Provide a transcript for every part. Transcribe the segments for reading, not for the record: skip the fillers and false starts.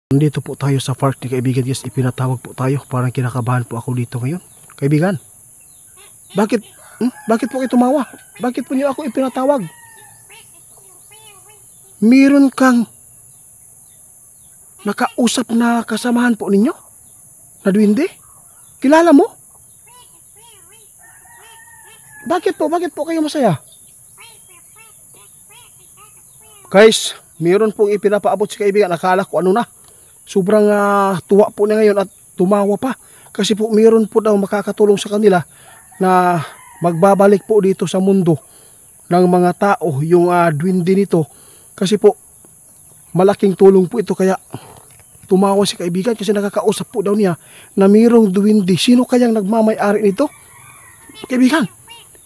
Nandito po tayo sa park ni kaibigan. Yes, ipinatawag po tayo. Parang kinakabahan po ako dito ngayon. Kaibigan, bakit? Bakit po kayo tumawa? Bakit po niyo ako ipinatawag? Meron kang nakausap na kasamahan po ninyo? Na duwende? Kilala mo? Bakit po kayo masaya? Guys, meron pong ipinapaabot si kaibigan. Akala ko ano na. Sobrang tuwa po niya ngayon at tumawa pa. Kasi po meron po daw makakatulong sa kanila na magbabalik po dito sa mundo ng mga tao yung duwende nito. Kasi po malaking tulong po ito, kaya tumawa si kaibigan kasi nakakausap po daw niya na mayroong duwende. Sino kayang nagmamay-ari nito? Kaibigan,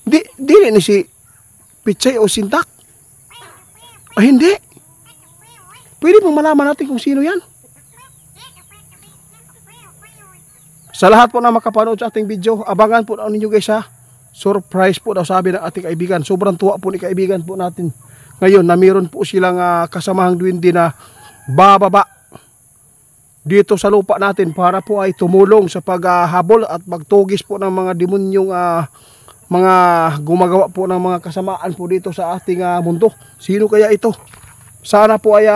di ni si Pichay o Sintak? Hindi. Pwede pong malaman natin kung sino yan. Sa lahat po na makapanood sa ating video, abangan po ninyo guys ha. Surprise po daw sabi ng ating kaibigan. Sobrang tuwa po ni kaibigan po natin ngayon na mayroon po silang kasamahang duwende na bababa dito sa lupa natin para po ay tumulong sa paghahabol at magtugis po ng mga demonyong mga gumagawa po ng mga kasamaan po dito sa ating mundo. Sino kaya ito? Sana po ay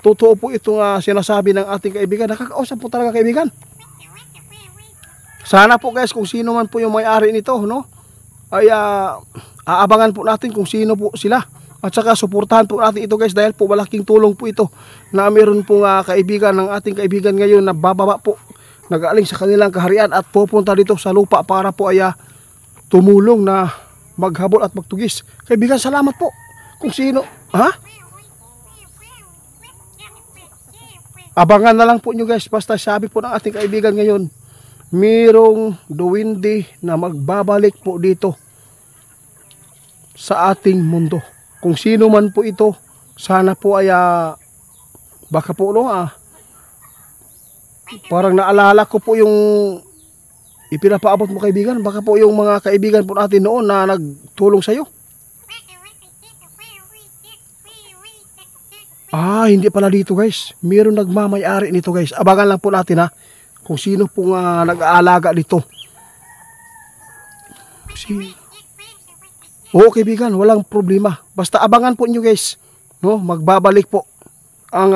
totoo po itong sinasabi ng ating kaibigan. Nakakausap po talaga kaibigan. Sana po guys, kung sino man po yung may-ari nito, no, ay aabangan po natin kung sino po sila. At saka suportahan po natin ito guys, dahil po malaking tulong po ito na meron pong kaibigan ng ating kaibigan ngayon na bababa po, nag-aaling sa kanilang kaharian at pupunta dito sa lupa para po ay tumulong na maghabol at magtugis. Kaibigan, salamat po. Kung sino, abangan na lang po nyo guys, basta sabi po ng ating kaibigan ngayon, mayroong duwende na magbabalik po dito sa ating mundo. Kung sino man po ito, sana po ay baka po no, parang naalala ko po yung ipinapaabot mo kaibigan. Baka po yung mga kaibigan po natin noon na nagtulong sa iyo. Hindi pala dito guys. Mayroong nagmamay-ari nito guys. Abangan lang po natin kung sino pong nag-aalaga dito. Oo kaibigan, walang problema. Basta abangan po nyo guys, no? Magbabalik po ang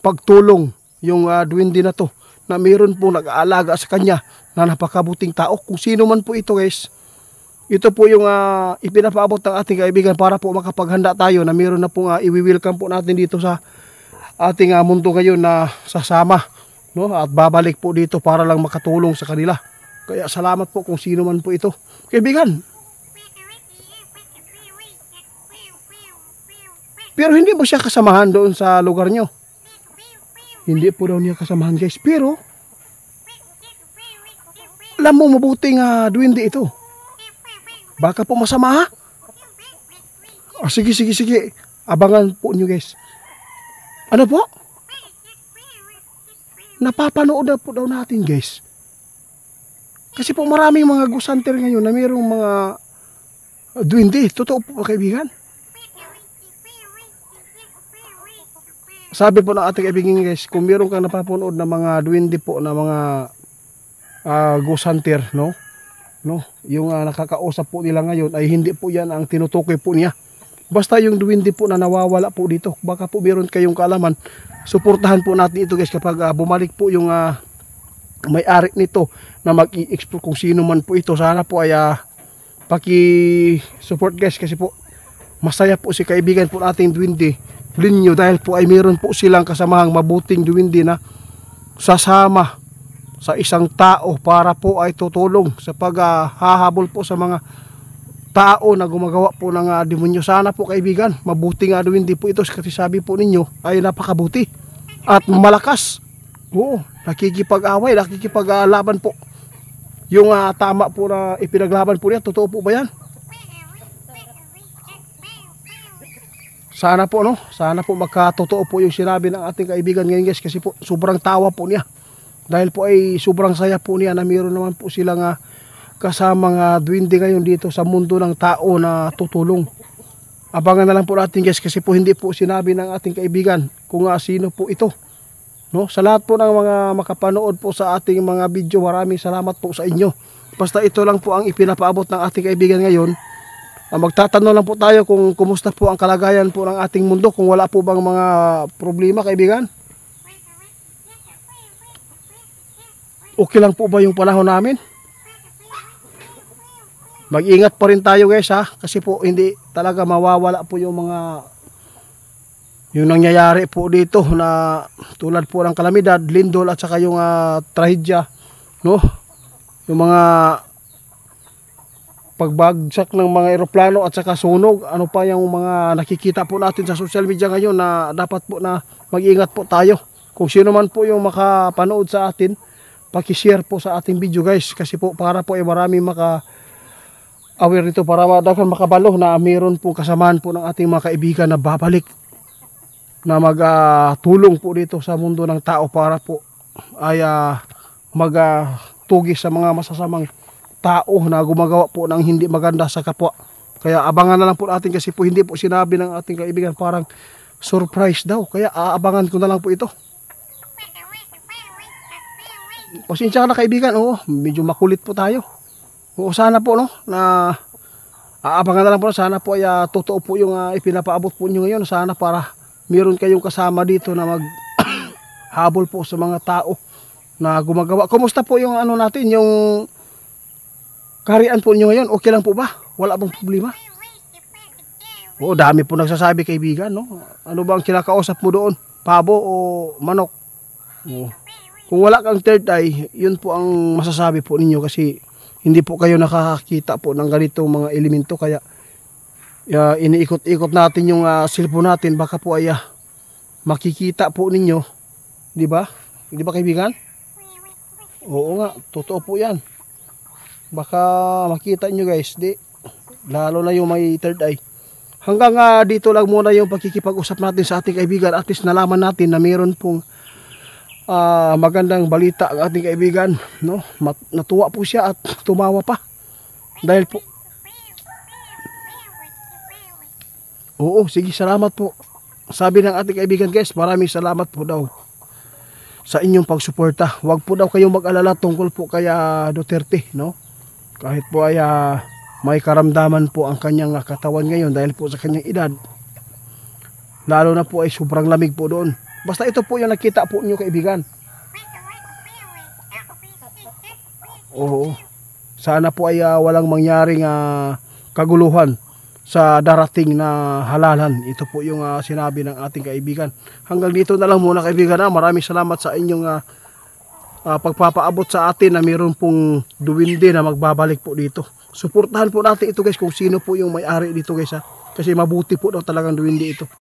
pagtulong yung duwende na to, na mayroon po nag-aalaga sa kanya na napakabuting tao. Kung sino man po ito guys, ito po yung ipinapaabot ng ating kaibigan para po makapaghanda tayo na mayroon na pong i-welcome po natin dito sa ating mundo ngayon na sasama, no? At babalik po dito para lang makatulong sa kanila. Kaya salamat po kung sino man po ito. Kaibigan, pero hindi mo siya kasamahan doon sa lugar nyo. Hindi po daw niya kasamahan guys. Pero alam mo mabuting duwende ito. Baka po masama sige. Abangan po nyo guys. Ano po? Napapanood na po daw natin guys. Kasi po maraming mga ghost hunter ngayon na mayroong mga duwende. Totoo po kaibigan. Sabi po ng ating kaibigan guys, kung meron kang napapanood na mga duwende po na mga ghost hunter, no, yung nakakausap po nila ngayon ay hindi po yan ang tinutukoy po niya. Basta yung duwende po na nawawala po dito. Baka po meron kayong kaalaman, suportahan po natin ito guys kapag bumalik po yung may-ari nito na mag-i-explore kung sino man po ito. Sana po ay paki-support guys, kasi po masaya po si kaibigan po nating duwende Linyo, dahil po ay meron po silang kasamahang mabuting duwende na sasama sa isang tao para po ay tutulong sa paghahabol po sa mga tao na gumagawa po ng demonyo. Sana po kaibigan, mabuting duwende po ito, kasi sabi po ninyo ay napakabuti at malakas. Oo, nakikipag-away, nakikipaglaban po. Yung tama po na ipinaglaban po niya, totoo po ba yan? Sana po no, sana po magkatotoo po yung sinabi ng ating kaibigan ngayon guys, kasi po sobrang tawa po niya. Dahil po ay sobrang saya po niya na mayroon naman po silang kasamang duwende ngayon dito sa mundo ng tao na tutulong. Abangan na lang po natin guys, kasi po hindi po sinabi ng ating kaibigan kung sino po ito. No, sa lahat po ng mga makapanood po sa ating mga video, maraming salamat po sa inyo. Basta ito lang po ang ipinapaabot ng ating kaibigan ngayon. Magtatanong lang po tayo kung kumusta po ang kalagayan po ng ating mundo, kung wala po bang mga problema, kaibigan. Okay lang po ba yung panahon namin? Mag-ingat pa rin tayo guys ha, kasi po hindi talaga mawawala po yung nangyayari po dito na tulad po ng kalamidad, lindol at saka yung trahedya, no? Yung mga pagbagsak ng mga eroplano at saka sunog, ano pa yung mga nakikita po natin sa social media ngayon na dapat po na mag-ingat po tayo. Kung sino man po yung makapanood sa atin, paki-share po sa ating video guys, kasi po para po ay marami aware nito, para madagan makabalo na mayroon po kasamaan po ng ating mga kaibigan na babalik na magtulong po dito sa mundo ng tao para po ay magtugis sa mga masasamang tao na gumagawa po ng hindi maganda sa kapwa. Kaya abangan na lang po natin, kasi po hindi po sinabi ng ating kaibigan, parang surprise daw. Kaya aabangan ko na lang po ito. Pasensya ka na kaibigan, medyo makulit po tayo. Sana po no, na aabangan na lang po, sana po ay totoo po yung ipinapaabot po nyo ngayon. Sana para meron kayong kasama dito na maghabol po sa mga tao na gumagawa. Kumusta po yung natin, yung kaharian po nyo ngayon? Okay lang po ba? Wala bang problema? Dami po nagsasabi kaibigan, no? Ano ba ang kinakausap mo doon? Pabo o manok? Kung wala kang third eye, yun po ang masasabi po ninyo, kasi hindi po kayo nakakakita po ng ganitong mga elemento. Kaya iniikot-ikot natin yung cellphone natin, baka po ay makikita po ninyo, di ba? Di ba kaibigan? Oo nga, totoo po yan. Baka makita nyo guys, lalo na yung may third eye. Hanggang dito lang muna yung pagkikipag-usap natin sa ating kaibigan. At least nalaman natin na mayroon pong magandang balita ang ating kaibigan, no? Natuwa po siya at tumawa pa dahil po. Oo, sige, salamat po. Sabi ng ating kaibigan guys, maraming salamat po daw sa inyong pagsuporta. Huwag po daw kayong mag-alala tungkol po kay Duterte, no? Kahit po ay may karamdaman po ang kanyang katawan ngayon dahil po sa kanyang edad, lalo na po ay sobrang lamig po doon. Basta ito po yung nakita po niyo kaibigan. Oo, sana po ay walang mangyaring kaguluhan sa darating na halalan. Ito po yung sinabi ng ating kaibigan. Hanggang dito na lang muna kaibigan. Maraming salamat sa inyong pagpapaabot sa atin na mayroon pong duwinde na magbabalik po dito. Suportahan po natin ito guys, kung sino po yung may-ari dito guys, kasi mabuti po daw talagang duwinde ito.